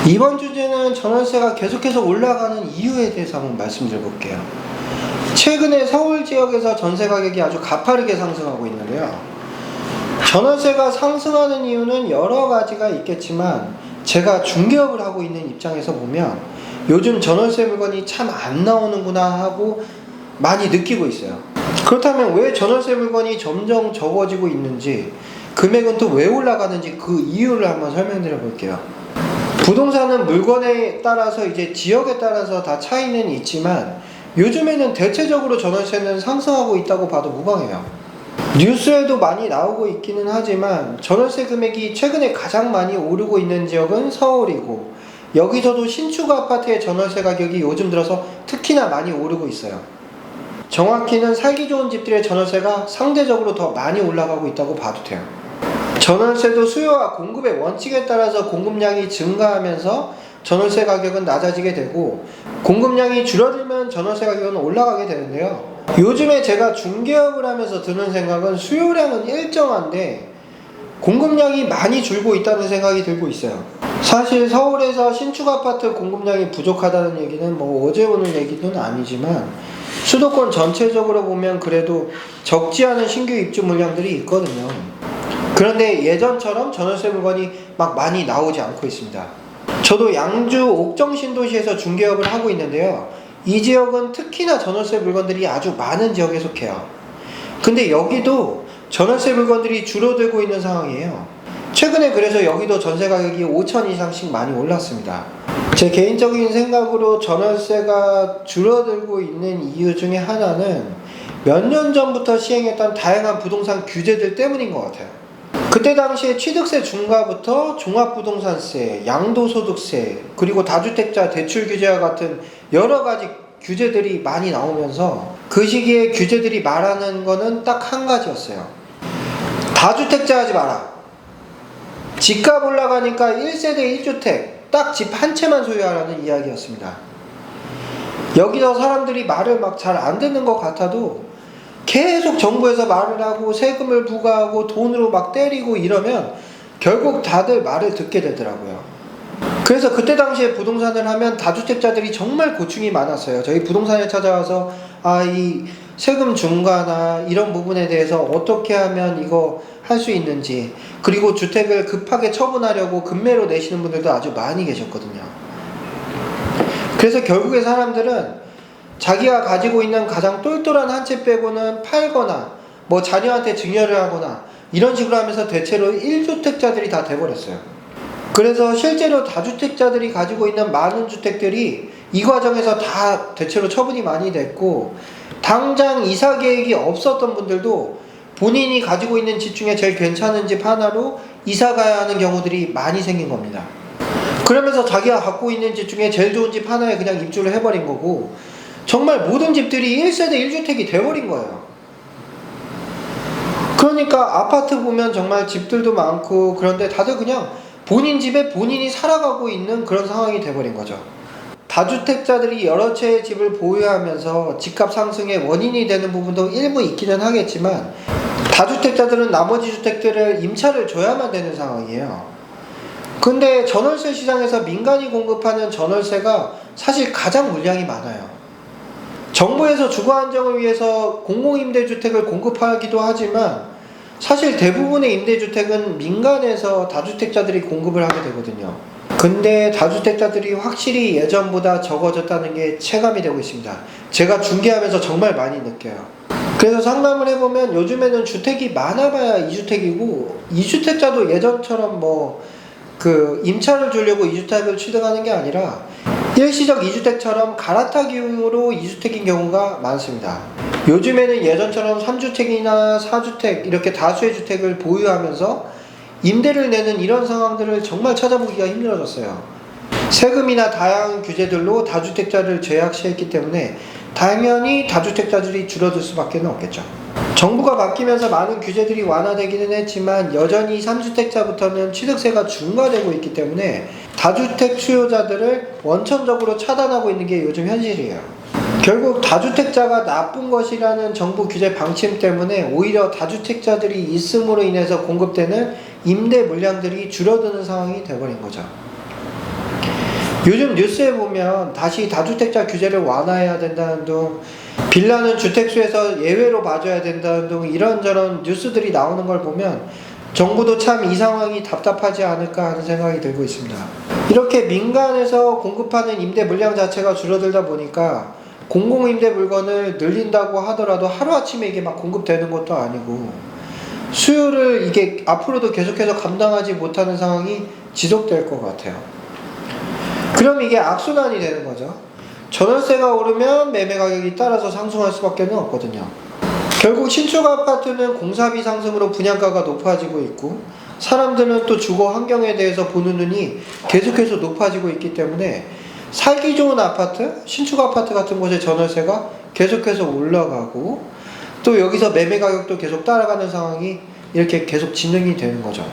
이번 주제는 전월세가 계속해서 올라가는 이유에 대해서 한번 말씀드려볼게요. 최근에 서울 지역에서 전세 가격이 아주 가파르게 상승하고 있는데요. 전월세가 상승하는 이유는 여러 가지가 있겠지만 제가 중개업을 하고 있는 입장에서 보면 요즘 전월세 물건이 참 안 나오는구나 하고 많이 느끼고 있어요. 그렇다면 왜 전월세 물건이 점점 적어지고 있는지, 금액은 또 왜 올라가는지 그 이유를 한번 설명드려 볼게요. 부동산은 물건에 따라서 이제 지역에 따라서 다 차이는 있지만 요즘에는 대체적으로 전월세는 상승하고 있다고 봐도 무방해요. 뉴스에도 많이 나오고 있기는 하지만 전월세 금액이 최근에 가장 많이 오르고 있는 지역은 서울이고, 여기서도 신축 아파트의 전월세 가격이 요즘 들어서 특히나 많이 오르고 있어요. 정확히는 살기 좋은 집들의 전월세가 상대적으로 더 많이 올라가고 있다고 봐도 돼요. 전월세도 수요와 공급의 원칙에 따라서 공급량이 증가하면서 전월세 가격은 낮아지게 되고, 공급량이 줄어들면 전월세 가격은 올라가게 되는데요. 요즘에 제가 중개업을 하면서 드는 생각은 수요량은 일정한데 공급량이 많이 줄고 있다는 생각이 들고 있어요. 사실 서울에서 신축 아파트 공급량이 부족하다는 얘기는 뭐 어제 오늘 얘기는 아니지만 수도권 전체적으로 보면 그래도 적지 않은 신규 입주 물량들이 있거든요. 그런데 예전처럼 전월세 물건이 막 많이 나오지 않고 있습니다. 저도 양주 옥정 신도시에서 중개업을 하고 있는데요. 이 지역은 특히나 전월세 물건들이 아주 많은 지역에 속해요. 근데 여기도 전월세 물건들이 줄어들고 있는 상황이에요. 최근에 그래서 여기도 전세 가격이 5천 이상씩 많이 올랐습니다. 제 개인적인 생각으로 전월세가 줄어들고 있는 이유 중에 하나는 몇 년 전부터 시행했던 다양한 부동산 규제들 때문인 것 같아요. 그때 당시에 취득세 중과부터 종합부동산세, 양도소득세, 그리고 다주택자 대출 규제와 같은 여러 가지 규제들이 많이 나오면서 그 시기에 규제들이 말하는 거는 딱 한 가지였어요. 다주택자 하지 마라. 집값 올라가니까 1세대 1주택 딱 집 한 채만 소유하라는 이야기였습니다. 여기서 사람들이 말을 막 잘 안 듣는 것 같아도 계속 정부에서 말을 하고 세금을 부과하고 돈으로 막 때리고 이러면 결국 다들 말을 듣게 되더라고요. 그래서 그때 당시에 부동산을 하면 다주택자들이 정말 고충이 많았어요. 저희 부동산에 찾아와서 이 세금 중과나 이런 부분에 대해서 어떻게 하면 이거 할 수 있는지, 그리고 주택을 급하게 처분하려고 급매로 내시는 분들도 아주 많이 계셨거든요. 그래서 결국에 사람들은 자기가 가지고 있는 가장 똘똘한 한 채 빼고는 팔거나 뭐 자녀한테 증여를 하거나 이런 식으로 하면서 대체로 1주택자들이 다 돼버렸어요. 그래서 실제로 다주택자들이 가지고 있는 많은 주택들이 이 과정에서 다 대체로 처분이 많이 됐고, 당장 이사 계획이 없었던 분들도 본인이 가지고 있는 집 중에 제일 괜찮은 집 하나로 이사 가야 하는 경우들이 많이 생긴 겁니다. 그러면서 자기가 갖고 있는 집 중에 제일 좋은 집 하나에 그냥 입주를 해버린 거고, 정말 모든 집들이 1세대 1주택이 돼버린 거예요. 그러니까 아파트 보면 정말 집들도 많고, 그런데 다들 그냥 본인 집에 본인이 살아가고 있는 그런 상황이 돼버린 거죠. 다주택자들이 여러 채의 집을 보유하면서 집값 상승의 원인이 되는 부분도 일부 있기는 하겠지만, 다주택자들은 나머지 주택들을 임차를 줘야만 되는 상황이에요. 근데 전월세 시장에서 민간이 공급하는 전월세가 사실 가장 물량이 많아요. 정부에서 주거 안정을 위해서 공공임대주택을 공급하기도 하지만 사실 대부분의 임대주택은 민간에서 다주택자들이 공급을 하게 되거든요. 근데 다주택자들이 확실히 예전보다 적어졌다는 게 체감이 되고 있습니다. 제가 중개하면서 정말 많이 느껴요. 그래서 상담을 해보면 요즘에는 주택이 많아봐야 2주택이고, 2주택자도 예전처럼 임차를 주려고 2주택을 취득하는 게 아니라 일시적 2주택처럼 갈아타기용으로 2주택인 경우가 많습니다. 요즘에는 예전처럼 3주택이나 4주택 이렇게 다수의 주택을 보유하면서 임대를 내는 이런 상황들을 정말 찾아보기가 힘들어졌어요. 세금이나 다양한 규제들로 다주택자를 제약시했기 때문에 당연히 다주택자들이 줄어들 수밖에 없겠죠. 정부가 바뀌면서 많은 규제들이 완화되기는 했지만 여전히 3주택자부터는 취득세가 중과되고 있기 때문에 다주택 수요자들을 원천적으로 차단하고 있는 게 요즘 현실이에요. 결국 다주택자가 나쁜 것이라는 정부 규제 방침 때문에 오히려 다주택자들이 있음으로 인해서 공급되는 임대 물량들이 줄어드는 상황이 되어버린 거죠. 요즘 뉴스에 보면 다시 다주택자 규제를 완화해야 된다는 둥, 빌라는 주택수에서 예외로 봐줘야 된다는 둥, 이런저런 뉴스들이 나오는 걸 보면 정부도 참 이 상황이 답답하지 않을까 하는 생각이 들고 있습니다. 이렇게 민간에서 공급하는 임대 물량 자체가 줄어들다 보니까 공공임대 물건을 늘린다고 하더라도 하루아침에 이게 막 공급되는 것도 아니고 수요를 이게 앞으로도 계속해서 감당하지 못하는 상황이 지속될 것 같아요. 그럼 이게 악순환이 되는 거죠. 전월세가 오르면 매매 가격이 따라서 상승할 수밖에 없거든요. 결국 신축 아파트는 공사비 상승으로 분양가가 높아지고 있고 사람들은 또 주거 환경에 대해서 보는 눈이 계속해서 높아지고 있기 때문에 살기 좋은 아파트, 신축 아파트 같은 곳의 전월세가 계속해서 올라가고 또 여기서 매매 가격도 계속 따라가는 상황이 이렇게 계속 진행이 되는 거죠.